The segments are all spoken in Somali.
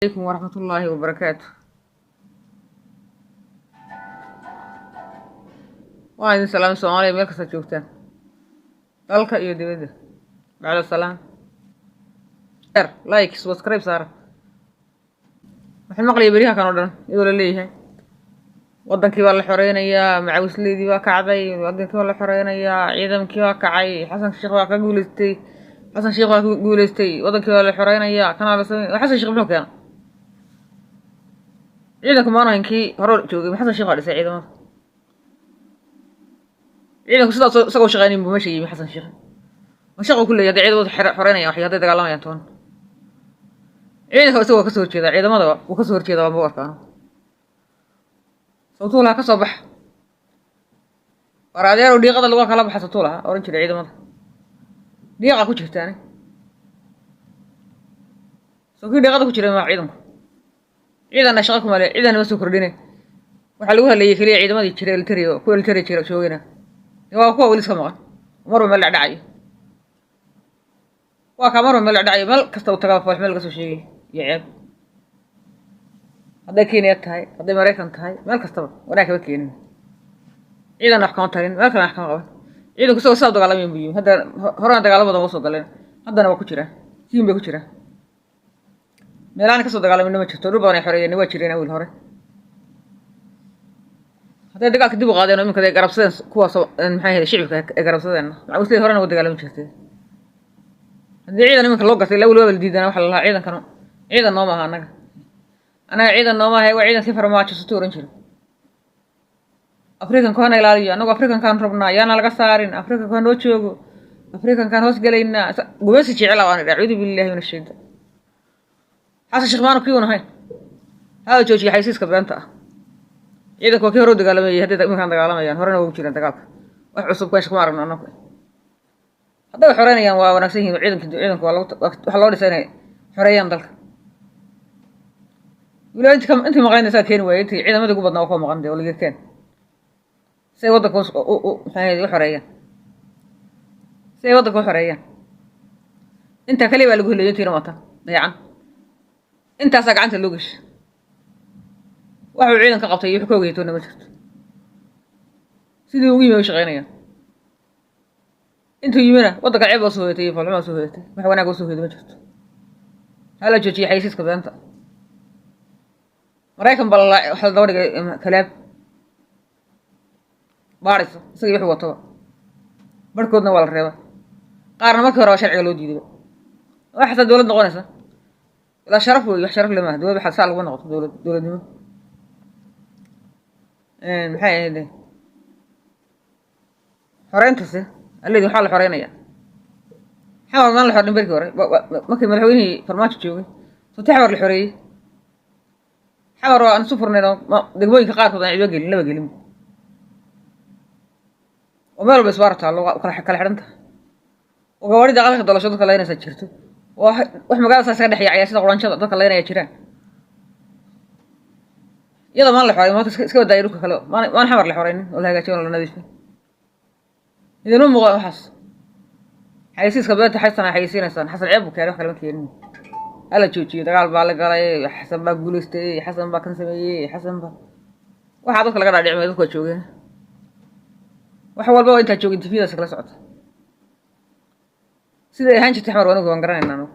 عليكم ورحمة الله وبركاته. وعليكم السلام السومالي meel kasta joogtaan dalka iyo dibadda. Bacda salaam share like subscribe saara. Waxaan maqlay bariyaha kan oo dhan iyadoo la leeyahay wadankii waa la xoreynayaa, macawisleedii waa kacday, wadankii waa la xoreynayaa, ciidankii waa kacay, xasan sheekh waa ka guuleystay, wadankii waa la xoreynayaa, kana la sameeyay xasan sheekh muxuu keenay ciidanka maanahankii hore joogay xasan sheekh waa dhisay ciidamada ciidanku sidaas isagoo shaqeynayay buu meesha yimi xasan sheekh ma shaqo ku leeyahay ciidamada xoreynaya waxay hadday dagaalamayaan toon ciidanka isagoo ka soo horjeeda ciidamada uu ka soo horjeeda waa ma arkaan sawtuulaha ka soo bax waraadeero dhiiqada lagu kala baxa sawtuulaha oran jiray ciidamada dhiiqa ku jirtaan sawkii dhiiqada ku jiray ma ciidanna shaqo kuma leh ciidanna ma soo kordhinay waxa lagu haleeyay kaliya ciidamadii jiray eltariyo ku eltari jiray joogina waa kuwa wali iska maqan marba meel dhacay waa ka marba meel dhacay meel kasta uu tagaa foox meel ka soo sheegay iyo ceeb hadday Kenya tahay hadday Mareykan tahay meel kastaba wanaag ka keenin ciidan wax ka tarin meel kale wax ka qaban ciidanku soo dagaalamay buu hadda horaan dagaalamo badan soo galeen haddana waa ku jira tiim bay ku jira meelaan ka soo dagaalamay ma jirto dhul badan ay xoreeyeen waa jireen awil hore hadday dagaalka dib u qaadeen iminka ay garabsadeen kuwaas maxay ahayd shicibka ay garabsadeen macawisleed horena waa dagaalami jirtay haddii ciidan iminka loo gatay lawal waa diidana waxa la lahaa ciidan nooma aha anaga ciidan nooma aha waa ciidankii farmaajo soo oran jiray Afrikan koona ilaaliyo anagu Afrikan kaan rabnaa yaana laga saarin Afrikan kaan oo joogo Afrikan kaan hoos galeynaa gubeysi jecel waan dhacuudi billahi min shayda xasan sheekh maanu kiyo nahay haa jooji xaysiiska beenta ciidanku ka hor dagaalamay hadda iminka dagaalamayaan horena ugu jiraan dagaalka wax cusub ka shaqo aragno anagu hadda xoreynayaan waa wanaagsan yihiin ciidanku waa waxa loo dhisay xoreeyaan dalka wilaayinta intii maqaynaysa keen way intii ciidamada ugu badnaa oo maqan oo laga keen say wadanka maxay u xoreeyaan inta kale baa lagu helay intii ramata dayacan intaas gacanta loo gashay waxa ciidanka qabtay iyo xogooga toona ma jirto sidii ugu yimid shaqeynayaan intuu yimina wadanka ceeb soo heetay falxuma soo heetay wax wanaag soo heetay ma jirto hala joojiye xaysiiska beenta Mareykan bal waxa la dhigay kalaab baaris isaga wuxuu wato barkoodna waa la reebay qaarna markii hore sharciga loo diiday waxa dawlad noqonaysa la sharaf weey wax sharaf lama dawlad waxa saal ugu noqoto dawladnimo maxay ahayd xoreyntaasi alladii waxa la xoreynaya xawar ma la xoreyn barkii hore markii madaxweynihii farmaajo joogay soo taxawar la xoreeyay xawar waa aan sufurnayno degmooyinka qaarkood aan ciido gelin laba gelin ومال بس بارتها لو كل حرنت وقواري دقالك دولشة dadka leena jirto wax magaalada saas ka dhaxyay sida qoranshada dadka leena jiraan iyada ma la xoray ma iska wadaay dhulka kale ma xamar la xoreyn oo la hagaajiyo la nadiifin idinoo muuqdo waxaas xaysiiska beenta xaysiinaysan xasan ceeb ka wax kale ma keenin ala joojiyo dagaal baa la galay xasan baa guuleystay xasan baa kan sameeyay xasan baa waxa dadka laga dhaadhicmay dadku joogeen wax walba oo inta joogin TV-da kala socota sida ay hanjita xamar wanaag waan garanaynaa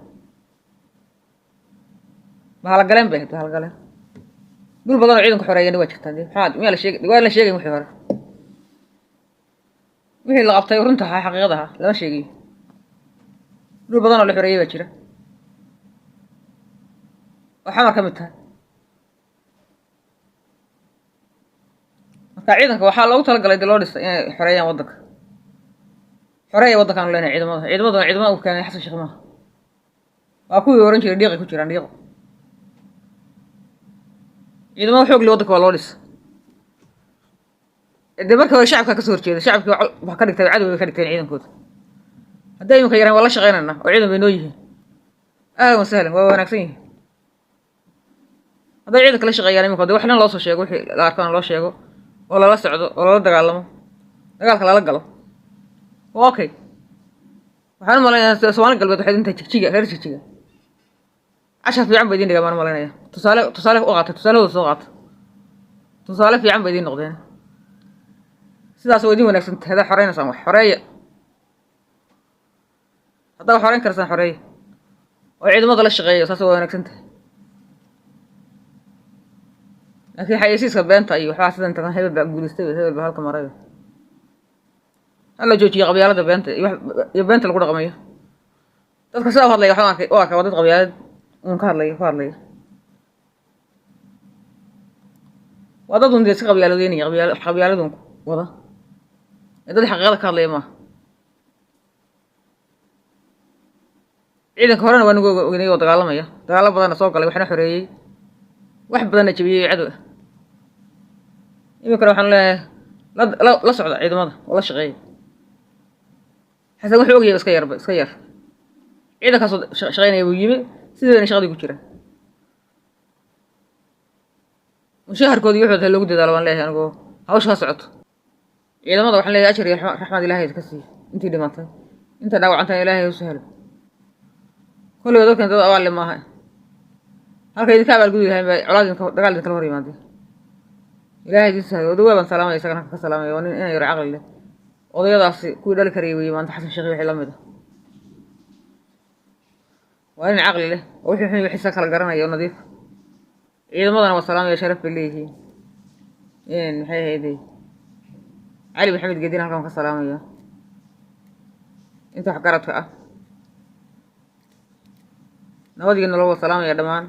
bahal galeen dul badan oo ciidanku xoreeyay waa jirtaan maxaad meel la sheegay wixii hore wixii la qabtay runta xaqiiqada lama sheegay dul badan oo la xoreeyay waa jira waxa marka mid tahay ciidanka waxa loogu talagalay loo dhisay inay xoreeyaan wadanka wadankan leena ciidamada uu keenay xasan sheekh ma waa kuwii oran jiray dhiiqi ku jiraan ciidamada xoog leh wadanka waa loo dhisay marka hore shacabka ka soo horjeeday shacabka waxa ka dhigtay cadow ka dhigtay ciidankooda hadday iminka yaraan wala shaqeynana oo ciidan bay noo yihiin ahlan sahlan waa wanaagsan yihiin hadday ciidanka la shaqeeyaan iminka waxna loo soo sheego wixii la arkaan loo sheego oo la socdo oo la dagaalamo dagaalka la galo okay waxaan maleynayaa Soomaali galbeed waxay inta jigjiga reer jigjiga cashar fiican ba idin dhigaa maan malaynaya tusaale u qaata tusaalahooda soo qaata tusaale fiican ba idin noqdeen sidaas oo idin wanaagsan tahay haddaa xoreynaysan wax xoreeya haddaa wax xoreyn karsan xoreeya oo ciidamada la shaqeeya saas waa wanaagsan tahay laakiin xayeysiiska beenta iyo waxbaa sidan tagan hebel baa guulaystay hebel baa halka maraya hala joojiyo qabyaalada beenta iyo beenta lagu dhaqmayo dadka sidaa u hadlaya waxaan arkay waa ka dad qabyaalad uun ka hadlaya waa dad un dee si qabyaaladeynaya qabyaaladun wada ee dad xaqiiqada ka hadlaya maaha ciidanka horena waa nagu ogeynay oo dagaalamaya dagaalo badanna soo galay waxna xoreeyey wax badanna jabiyey cadow ah iminkana waxaan leeyahay la socda ciidamada oo la shaqeeya xasan wuxuu ogyahay iska yar ciidankaasoo shaqeynaya buu yimi sideedana shaqadii ku jira mushaharkooda iyo wuxuu loogu dadaalo waan leeyahay anigoo hawsha ka socoto ciidamada waxaan leeyahay ajar iyo raxmad ilaahay ka siiyo intii dhimatay inta dhaawacantana ilaahay u sahlo kollayba dadkan dad abaal maaha halka idinka abaalgudi lahayn baa dagaal idinkala hor yimaadeen ilaahay idin sahlo odawaa baan salaamaya isagana ka salaamaya waa nin inay yaro caqli leh odayadaasi kuwii dhali karayay weeye maanta xasan sheekh wixii la mid ah waa nin caqli leh oo wixii xun wixiisa kala garanaya oo nadiif ciidamadana waa salaamaya sharaf bay leeyihiin maxay ahaydey cali maxamed geedin halkan ka salaamaya inta wax garadka ah nabadiina loo salaamaya dhammaan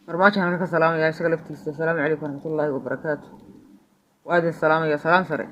farmaajo halkan ka salaamaya isaga laftiisa asalaamu calaykum waraxmatullaahi wabarakaatu waa idin salaamaya salaan sare